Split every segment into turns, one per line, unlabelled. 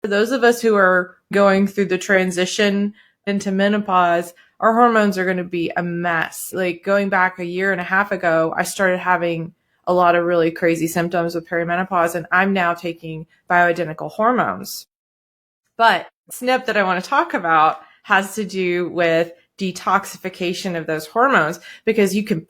For those of us who are going through the transition into menopause, our hormones are going to be a mess. Like going back a year and a half ago, I started having a lot of really crazy symptoms with perimenopause, and I'm now taking bioidentical hormones. But SNP that I want to talk about has to do with detoxification of those hormones, because you can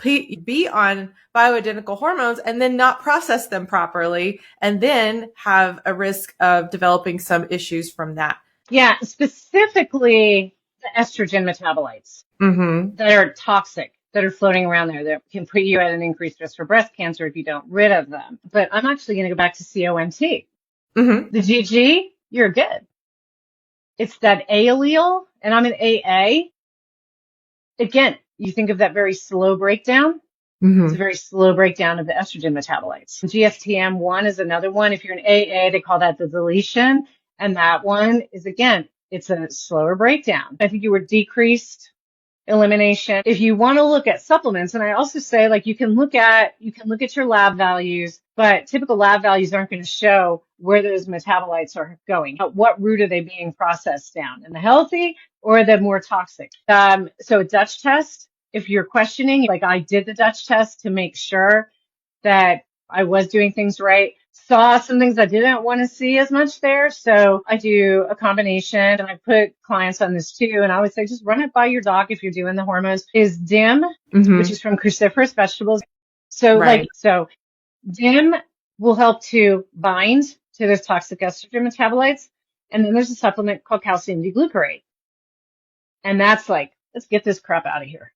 be on bioidentical hormones and then not process them properly and then have a risk of developing some issues from that.
Yeah, specifically the estrogen metabolites that are toxic, that are floating around there, that can put you at an increased risk for breast cancer if you don't rid of them. But I'm actually going to go back to COMT. The GG, you're good. It's that A allele, and I'm an AA. Again, you think of that very slow breakdown. It's a very slow breakdown of the estrogen metabolites. GSTM1 is another one. If you're an AA, they call that the deletion. And that one is, again, it's a slower breakdown. I think you were decreased elimination. If you want to look at supplements, and I also say, like, you can look at your lab values, but typical lab values aren't going to show where those metabolites are going. What route are they being processed down? In the healthy or the more toxic? So a Dutch test, if you're questioning, like I did the Dutch test to make sure that I was doing things right. Saw some things I didn't want to see as much there. So I do a combination, and I put clients on this too. And I would say, just run it by your doc if you're doing the hormones. Is DIM, which is from cruciferous vegetables. So so DIM will help to bind to those toxic estrogen metabolites. And then there's a supplement called calcium D-Glucarate. And that's like, let's get this crap out of here.